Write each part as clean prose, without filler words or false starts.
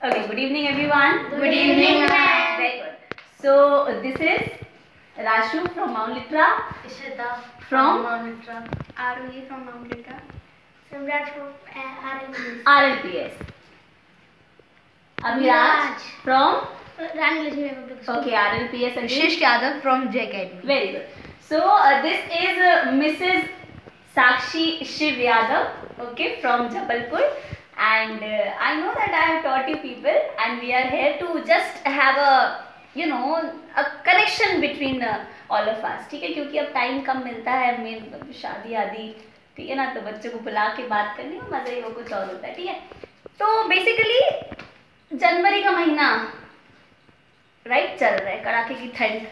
Okay, good evening everyone. Good evening, ma'am. Very good. So this is Rashu from Mount Litra. Ishita From Mount Litra. Aruhi from Mount Litra. Samrat from RLPS. RLPS. Abhiraj from Rani Lakshmi Public School. okay RLPS and Shish Yadav from J Academy. very good. So this is Mrs. Sakshi Shiv Yadav, okay, from Jabalpur, and I know that I have taught you people, and we are here to just have a a connection between all of us, ठीक है, क्योंकि अब time कम मिलता है, main शादी आदि, ठीक है ना, तो बच्चों को बुला के बात करने में मज़ा ही वो कुछ और होता है, ठीक है। तो बेसिकली जनवरी का महीना राइट चल रहा है, कड़ाके की ठंड,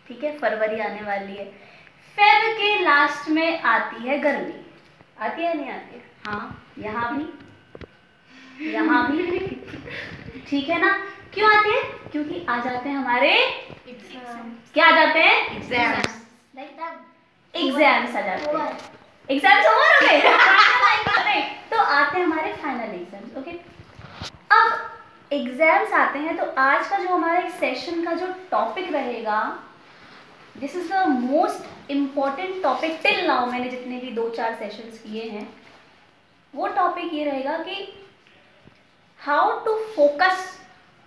ठीक है, फरवरी आने वाली है, फेब के लास्ट में आती है गर्मी, आती है नहीं आती है? हाँ, यहाँ भी ठीक है ना, क्यों आती है? क्योंकि आ जाते हैं हमारे क्या आ जाते हैं? एग्जाम्स आ जाते हैं, एग्जाम्स ओवर हो गए तो आते हैं हमारे फाइनल एग्जाम्स, ओके। अब एग्जाम्स आते हैं तो आज का जो हमारा एक सेशन का जो टॉपिक रहेगा, this is the most important topic till now, मैंने जितने भी 2-4 सेशंस किए हैं, वो टॉपिक ये रहेगा कि how to focus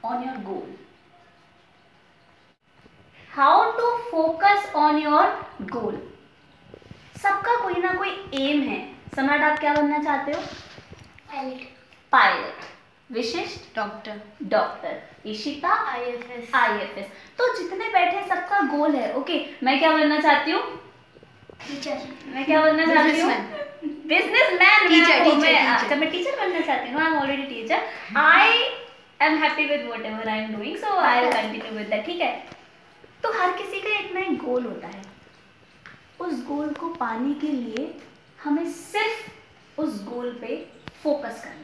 on your goal, how to focus on your goal. सबका कोई ना कोई एम है। सम्राट, आप क्या बनना चाहते हो? पायलट। विशिष्ट? डॉक्टर। इशिता? IFS। तो जितने बैठे सबका गोल है, ओके। मैं क्या बनना चाहती हूँ? टीचर। मैं क्या बनना चाहती हूँ? बिजनेसमैन। टीचर। मैं टीचर बनना चाहती हूँ। I am already teacher. I am happy with whatever I am doing, so I will continue with that, ठीक है। तो हर किसी का एक ना एक गोल होता है। उस गोल को पाने के लिए हमें सिर्फ उस गोल पे फोकस करना है।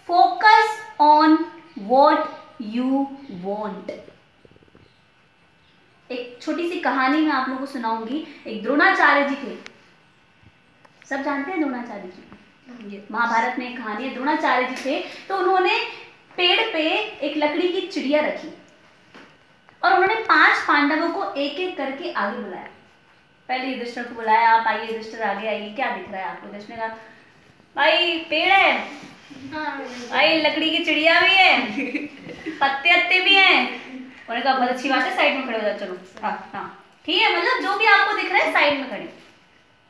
Focus on what you want. एक छोटी सी कहानी मैं आप लोगों को सुनाऊंगी। एक द्रोणाचार्य जी थे, सब जानते हैं द्रोणाचार्य जी, महाभारत में एक कहानी है। द्रोणाचार्य जी थे तो उन्होंने पेड़ पे एक लकड़ी की चिड़िया रखी और उन्होंने 5 पांडवों को एक एक करके आगे बुलाया। पहले युधिष्ठिर को बुलाया, आप आइए युधिष्ठिर आगे आइए, क्या दिख रहा है आपको? युधिष्ठिर ने कहा भाई पेड़ है, भाई लकड़ी की चिड़िया भी है, पत्ते अत्ते भी हैं। उन्होंने कहा बहुत अच्छी बात है, साइड में खड़े हो जाओ, चलो हाँ ठीक है, मतलब जो भी आपको दिख रहा है साइड में खड़े।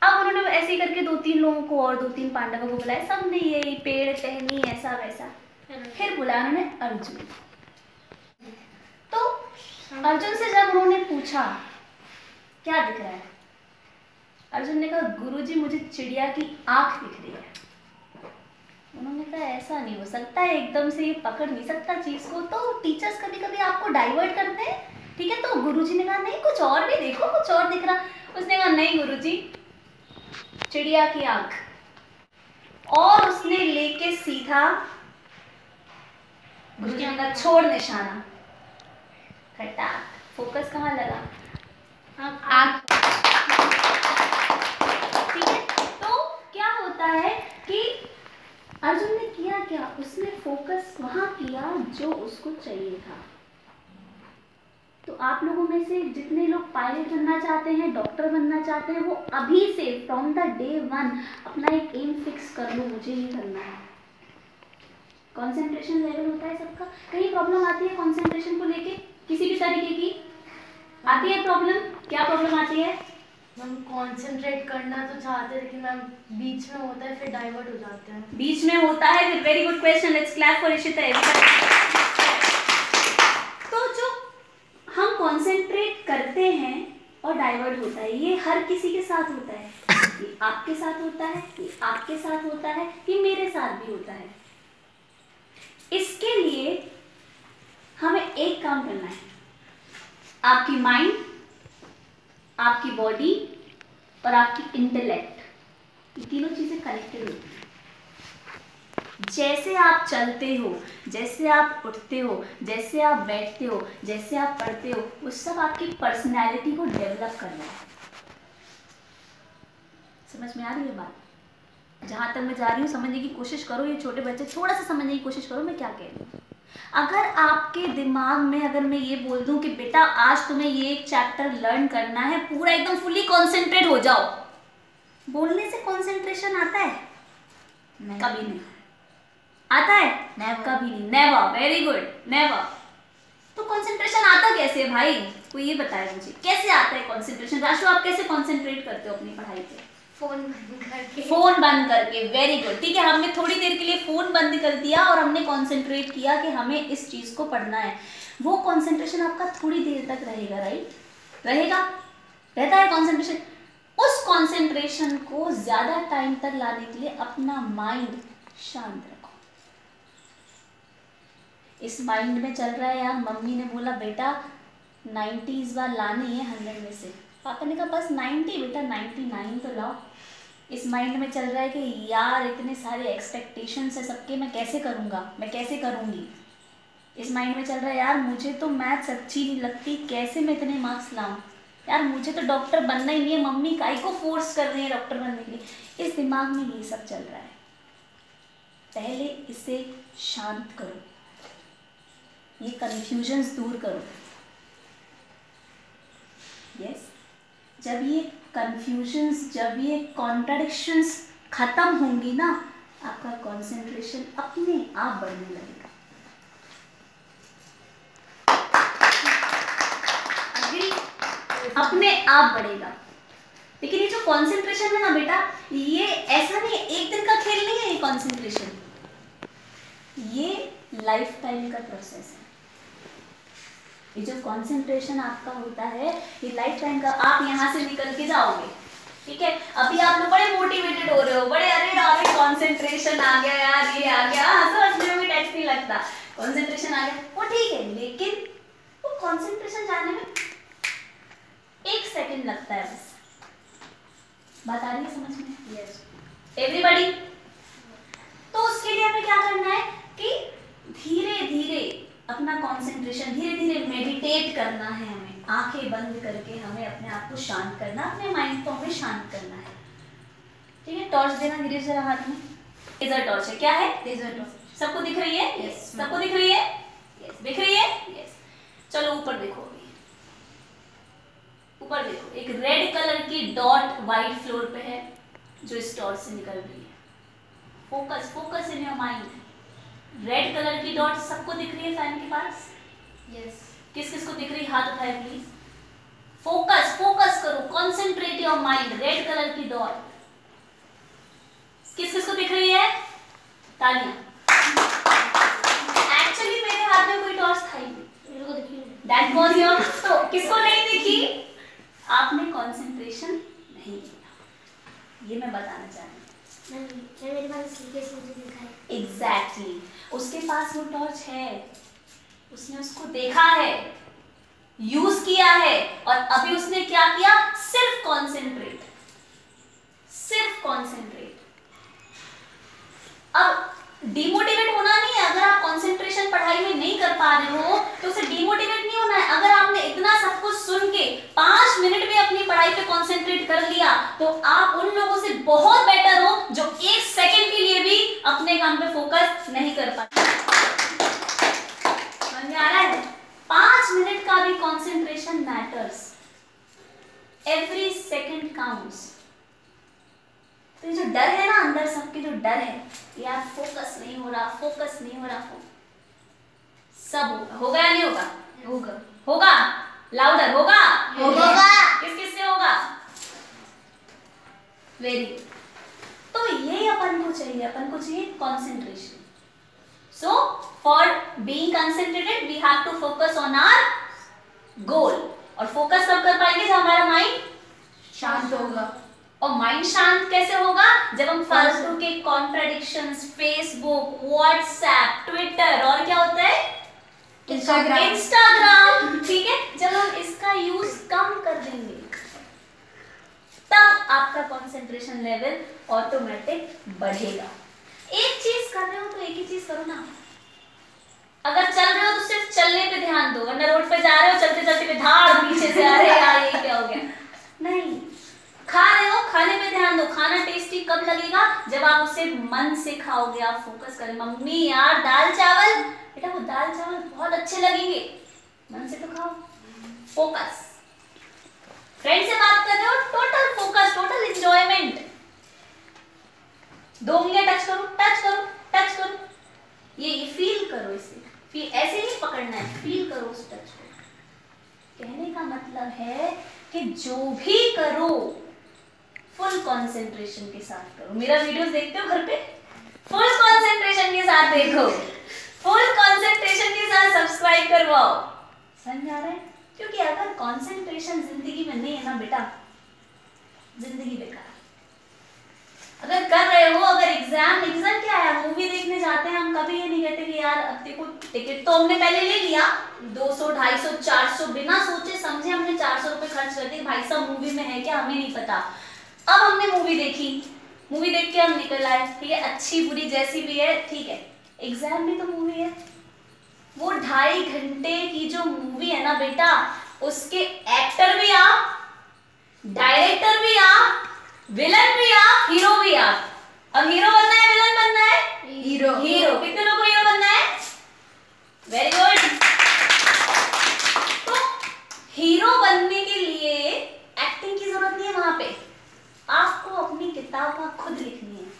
अब उन्होंने ऐसे ही करके 2-3 लोगों को और 2-3 पांडवों को बुलाया, सबने ये पेड़ टहनी ऐसा वैसा। फिर बुलाया उन्होंने अर्जुन। तो अर्जुन से जब उन्होंने पूछा क्या दिख रहा है, अर्जुन ने कहा गुरुजी मुझे चिड़िया की आंख दिख रही है। उन्होंने कहा ऐसा नहीं हो सकता है, एकदम से ये पकड़ नहीं सकता चीज को, तो टीचर्स कभी कभी आपको डाइवर्ट करते हैं, ठीक है। तो गुरुजी ने कहा नहीं कुछ और भी देखो, कुछ और दिख रहा। उसने कहा नहीं गुरुजी, चिड़िया की आंख। और उसने लेके सीधा, गुरुजी ने कहा छोड़ निशाना, खटाक। फोकस कहाँ लगा? आंख। ठीक है। तो क्या होता है कि अर्जुन ने किया क्या, उसने फोकस वहां किया जो उसको चाहिए था। तो आप लोगों में से जितने लोग पायलट बनना चाहते हैं, डॉक्टर बनना चाहते हैं, वो अभी से फ्रॉम द डे 1 अपना एक एम फिक्स कर लो, मुझे ये करना है। कंसंट्रेशन लेवल होता है सबका। कहीं प्रॉब्लम आती है कंसंट्रेशन को लेके? किसी भी तरीके की आती है प्रॉब्लम? क्या प्रॉब्लम आती है? हम कंसंट्रेट करना तो चाहते हैं लेकिन मैम बीच में होता है, फिर डाइवर्ट हो जाते हैं। बीच में होता है फिर। Very good question, let's clap for Ishita. तो जो हम कंसंट्रेट करते हैं और डाइवर्ट होता है, ये हर किसी के साथ होता है। ये आपके साथ होता है, ये आपके साथ होता है, ये मेरे साथ भी होता है। इसके लिए हमें एक काम करना है, आपकी माइंड, आपकी बॉडी और आपकी इंटेलेक्ट, ये तीनों चीजें कनेक्टेड होती हैं। जैसे आप चलते हो, जैसे आप उठते हो, जैसे आप बैठते हो, जैसे आप पढ़ते हो, वो सब आपकी पर्सनैलिटी को डेवलप कर रहा है। समझ में आ रही है बात? जहाँ तक मैं जा रही हूँ समझने की कोशिश करो, ये छोटे बच्चे थोड़ा सा समझने की कोशिश करो मैं क्या कह रही हूँ। अगर आपके दिमाग में अगर मैं ये बोल दूं कि बेटा आज तुम्हें ये एक चैप्टर लर्न करना है, पूरा एकदम फुली कॉन्सेंट्रेट हो जाओ, बोलने से कॉन्सेंट्रेशन आता है? नहीं। कभी नहीं आता है। Never. कभी नहीं, नेवर। Very good, never. तो कंसंट्रेशन आता कैसे है भाई? कोई ये बताए मुझे, कैसे आता है कंसंट्रेशन? राशु, आप कैसे कंसंट्रेट करते हो अपनी पढ़ाई पे? फोन बंद करके। फोन बंद करके। वेरी गुड, ठीक है, हमने थोड़ी देर के लिए फोन बंद कर दिया और हमने कंसंट्रेट किया कि हमें इस चीज को पढ़ना है। वो कंसंट्रेशन आपका थोड़ी देर तक रहेगा, राइट? रहेगा, रहता है कंसंट्रेशन। उस कंसंट्रेशन को ज्यादा टाइम तक लाने के लिए अपना माइंड शांत रखो। इस माइंड में चल रहा है यार, मम्मी ने बोला बेटा 90 इस बार लानी है 100 में से, पापा ने कहा बस 90 बेटा, 99 तो लाओ। इस माइंड में चल रहा है कि यार इतने सारे एक्सपेक्टेशंस है सबके, मैं कैसे करूँगा, मैं कैसे करूँगी। इस माइंड में चल रहा है यार मुझे तो मैथ्स अच्छी नहीं लगती, कैसे मैं इतने मार्क्स लाऊं, यार मुझे तो डॉक्टर बनना ही नहीं है, मम्मी काहे को फोर्स कर रही है डॉक्टर बनने के लिए। इस दिमाग में ये सब चल रहा है। पहले इसे शांत करो, ये कन्फ्यूजन्स दूर करो। यस, जब ये कन्फ्यूजन्स, जब ये कॉन्ट्राडिक्शंस खत्म होंगी ना, आपका कंसंट्रेशन अपने आप बढ़ने लगेगा। अग्री? अपने आप बढ़ेगा। लेकिन ये जो कंसंट्रेशन है ना बेटा, ये ऐसा नहीं, एक दिन का खेल नहीं है ये कंसंट्रेशन, ये लाइफ टाइम का प्रोसेस है। ये जो कंसंट्रेशन आपका होता है ये लाइफ टाइम का। आप यहाँ से निकल के जाओगे, ठीक है, अभी आप लोग बड़े मोटिवेटेड हो रहे हो, बड़े अरे अरे कंसंट्रेशन आ गया यार, ये आ गया, हंसने में टेस्ट नहीं लगता, कंसंट्रेशन आ गया, वो ठीक है, लेकिन वो कंसंट्रेशन जाने में 1 सेकंड लगता है बस। बात आ रही है समझ में? Yes everybody. तो उसके लिए हमें क्या करना है कि धीरे धीरे अपना कंसंट्रेशन, धीरे धीरे मेडिटेट करना है हमें, आंखें बंद करके हमें अपने आप को शांत करना, अपने माइंड को हमें शांत करना है, ठीक है। टॉर्च देना गिरीश जरा हाथ में, लेजर टॉर्च है, क्या है? Laser torch. सबको दिख रही है? यस। सबको दिख रही है? यस। दिख रही है? यस। चलो ऊपर देखो, अभी ऊपर देखो, एक रेड कलर की डॉट व्हाइट फ्लोर पे है जो इस टॉर्च से निकल रही है। Focus, focus in your mind. Red colour की डॉट सबको दिख रही है फैन के पास? यस। किस किस को दिख रही है हाथ उठाए प्लीज। फोकस, फोकस करो, concentrate your mind. Red colour की डॉट किस किस को दिख रही है? तालियां। एक्चुअली मेरे हाथ में कोई टॉर्च था ही नहीं, मेरे को दिखी नहीं। That was your. तो किसको नहीं दिखी? आपने कंसंट्रेशन नहीं किया, ये मैं बताना चाह रही हूँ। मेरे पास मुझे दिखा है। एग्जैक्टली, उसके पास वो टॉर्च है, उसने उसको देखा है, यूज किया है, और अभी उसने क्या किया? सिर्फ कंसंट्रेट, सिर्फ कंसंट्रेट। अब डिमोटिवेट होना नहीं है। अगर आप कंसंट्रेशन पढ़ाई में नहीं कर पा रहे हो तो उसे डिमोटिवेट नहीं होना है। अगर आपने इतना सब कुछ सुन के 5 मिनट में अपनी पढ़ाई पे कंसंट्रेट कर लिया तो आप उन लोगों से बहुत बेटर हो जो 1 सेकंड के लिए भी अपने काम पे फोकस नहीं कर पाते। समझ में आ रहा है? 5 मिनट का भी concentration matters, every second counts. तो ये जो डर है ना अंदर, सबके जो डर है यार फोकस नहीं हो रहा, फोकस नहीं हो रहा, सब होगा या नहीं होगा? होगा। होगा, लाउडर होगा, होगा। किस किस से होगा? वेरी। तो ये अपन को चाहिए, अपन को चाहिए concentration. So for being concentrated we have to focus on our goal. और फोकस कब कर पाएंगे? जब हमारा माइंड शांत होगा। और माइंड शांत कैसे होगा? जब हम फालतू के कॉन्ट्रडिक्शंस, फेसबुक, व्हाट्सएप, ट्विटर और क्या होता है? इंस्टाग्राम, ठीक है, जब हम इसका यूज कम कर देंगे तब आपका कंसंट्रेशन लेवल ऑटोमेटिक बढ़ेगा। एक चीज कर रहे हो तो एक ही चीज करो ना। अगर चल रहे हो तो सिर्फ चलने पे ध्यान दो, वरना रोड पे जा रहे हो चलते चलते धाड़ पीछे से, अरे यार ये क्या हो गया। नहीं, खा रहे हो खाने पे ध्यान दो, लो, खाना टेस्टी कब लगेगा? जब आप उसे मन से खाओगे, आप फोकस करें, मम्मी यार दाल चावल, बेटा वो दाल चावल बहुत अच्छे लगेंगे, मन से तो खाओ। फोकस, फ्रेंड से बात कर रहे हो, टोटल फोकस, टोटल एंजॉयमेंट। 2 उंगलियां टच करो, टच करो, टच करो, ये फील करो इसे, फिर ऐसे नहीं पकड़ना है, फील करो उस टच को। कहने का मतलब है कि जो भी करो फुल कंसंट्रेशन के साथ करो। मेरा वीडियोस देखते हो घर पे? फुल कंसंट्रेशन के साथ देखो, फुल कंसंट्रेशन के साथ सब्सक्राइब करवाओ। समझ आ रहा है? क्योंकि अगर कंसंट्रेशन जिंदगी में नहीं है ना बेटा, जिंदगी बेकार। अगर कर रहे हो, अगर एग्जाम क्या है, मूवी देखने जाते हैं हम, कभी ये नहीं कहते कि यार अब देखो टिकट तो हमने पहले ले लिया 200 250 400, बिना सोचे समझे हमने 400 रुपए खर्च कर दिए, भाई साहब मूवी में है क्या हमें नहीं पता। अब हमने मूवी देखी, मूवी देख के हम निकल आए, ठीक है, अच्छी बुरी जैसी भी है, ठीक है। एग्जाम भी तो मूवी है, वो 2.5 घंटे की जो मूवी है ना बेटा, उसके एक्टर भी आप, डायरेक्टर भी आप, विलन भी आप, हीरो भी आप। अब हीरो बनना है, विलन बनना है? हीरो। हीरो। कितने लोगों को हीरो बनना है? Very good. तो हीरो बनने के लिए एक्टिंग की जरूरत नहीं है, वहां पे आपको अपनी किताब खुद लिखनी है।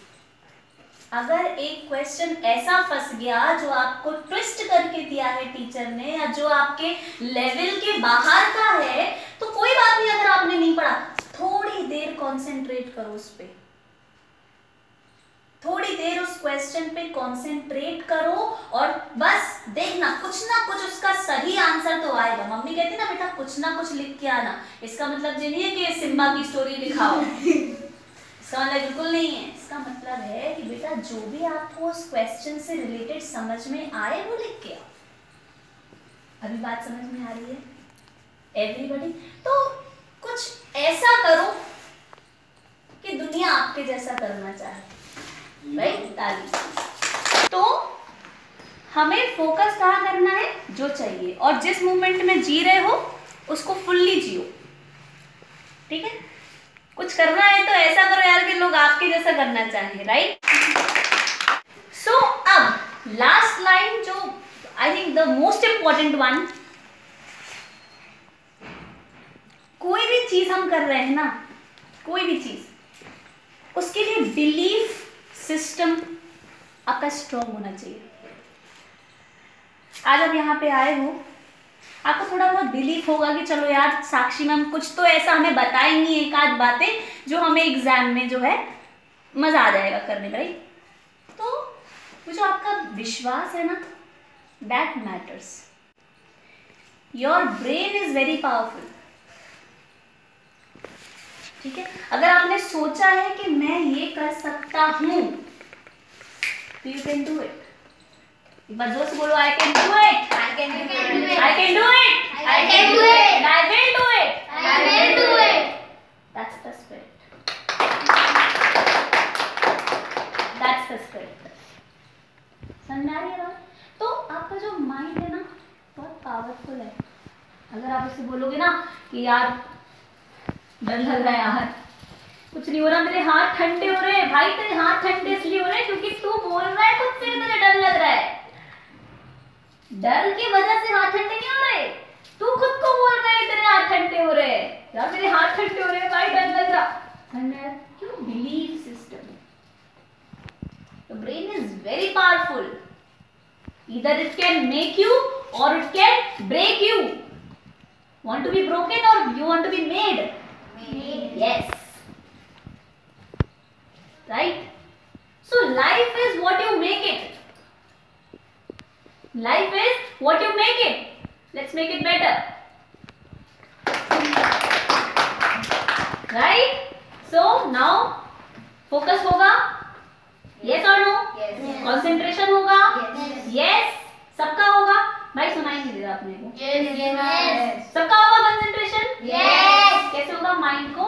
अगर एक क्वेश्चन ऐसा फंस गया जो आपको ट्विस्ट करके दिया है टीचर ने, या जो आपके लेवल के बाहर का है, तो कोई बात नहीं, अगर आपने नहीं पढ़ा, थोड़ी देर कंसंट्रेट करो उस पे, थोड़ी देर उस क्वेश्चन पे कंसंट्रेट करो और बस देखना कुछ ना कुछ उसका सही आंसर तो आएगा। मम्मी कहती ना बेटा कुछ ना कुछ लिख के आना, इसका मतलब ये नहीं है कि सिम्बा की स्टोरी लिखाओ, इसका मतलब बिल्कुल नहीं है। इसका मतलब है कि बेटा जो भी आपको उस क्वेश्चन से रिलेटेड समझ में आए वो लिख के आओ। अभी बात समझ में आ रही है एवरीबॉडी? तो कुछ ऐसा करो कि दुनिया आपके जैसा करना चाहे, राइट? ताली। तो हमें फोकस कहाँ करना है? जो चाहिए, और जिस मोमेंट में जी रहे हो उसको फुल्ली जियो, ठीक है? कुछ करना है तो ऐसा करो यार कि लोग आपके जैसा करना चाहें, राइट? सो अब लास्ट लाइन, जो I think the most important one, कोई भी चीज हम कर रहे हैं ना, कोई भी चीज, उसके लिए बिलीफ सिस्टम आपका स्ट्रॉन्ग होना चाहिए। आज आप यहाँ पे आए हो, आपको थोड़ा बहुत बिलीफ होगा कि चलो यार साक्षी मैम कुछ तो ऐसा हमें बताएंगी, एक आध बातें जो हमें एग्जाम में जो है मजा आ जाएगा करने में, राइट? तो वो जो आपका विश्वास है ना, that matters. Your brain is very powerful, ठीक है? अगर आपने सोचा है कि मैं ये कर सकता हूं, तो यू कैन डू इट। एक बार जोर से बोलो, I can do it, I can do it. I can do it, I can do it. I will do it, I will do it. That's the spirit, that's the spirit. समझ आ रही है बात? तो आपका जो माइंड है ना बहुत पावरफुल है। अगर आप उससे बोलोगे ना कि यार डर लग रहा है यार, कुछ नहीं हो रहा, मेरे हाथ ठंडे हो रहे हैं, भाई तेरे हाथ ठंडे इसलिए हो रहे हैं क्योंकि तू बोल रहा है खुद से कि तुझे डर लग रहा है। डर की वजह से हाथ ठंडे नहीं हो रहे, तू खुद को बोल रहा है तेरे हाथ ठंडे हो रहे हैं, यार मेरे हाथ ठंडे हो रहे हैं भाई, डर लग रहा। क्यों? Belief system. The brain is very powerful. Either it can make you or it can break you. Want to be broken or you want to be made? Yes. Right? So life is what you make it. Life is what you make it. Let's make it better. Right? So now focus होगा? Yes or no? Yes. Concentration होगा? Yes. Yes. सबका होगा? भाई सुनाई नहीं दे रहा अपने को। Yes. सबका होगा कंसेंट्रेशन? Yes. कैसे होगा? माइंड को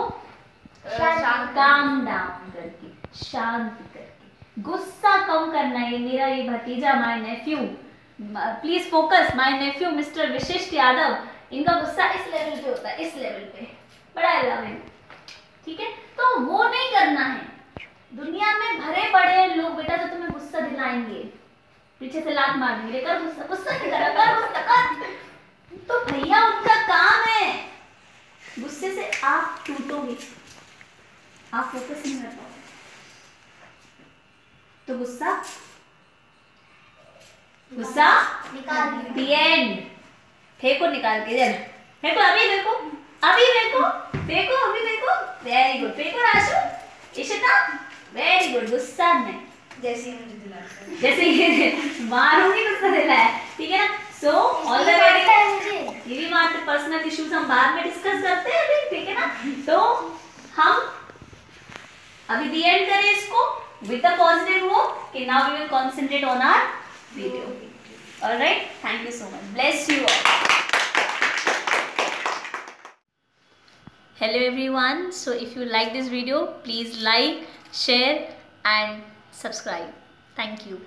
काम डाउन करके, शांत करके, गुस्सा कम करना है। मेरा ये भतीजा, my Neiphiu, please focus, my Neiphiu mister विशिष्ट यादव, इनका गुस्सा इस लेवल पे होता है, इस लेवल पे, बड़ा एलिमेंट, ठीक है? तो वो नहीं करना मारेंगे, पीछे से लात मार देंगे, कर गुस्सा, गुस्सा नहीं करा, कर गुस्सा कर। तो भैया उनका काम है, गुस्से से आप टूटोगे, आप फोकस नहीं कर पाओगे। तो गुस्सा गुस्सा निकाल the end। फेंको निकाल के, जरा फेंको, अभी फेंको, अभी फेंको, फेंको, अभी फेंको। वेरी गुड, फेंको राशु, इशिता, वेरी गुड। गुस्सा नहीं, जैसे ही मुझे दिलाता है। जैसे ये मारूंगी गुस्सा दिलाया, ठीक है ना। सो ऑल द वेरी, ये भी बात पर्सनल इश्यूज हम बाद में डिस्कस करते हैं अभी, ठीक है ना। तो हम अभी दी एंड करें इसको विद द पॉजिटिव वो कि now we will concentrate on our video. Alright, thank you so much, bless you all. Hello everyone, so if you like this video, please like, share and subscribe. Thank you.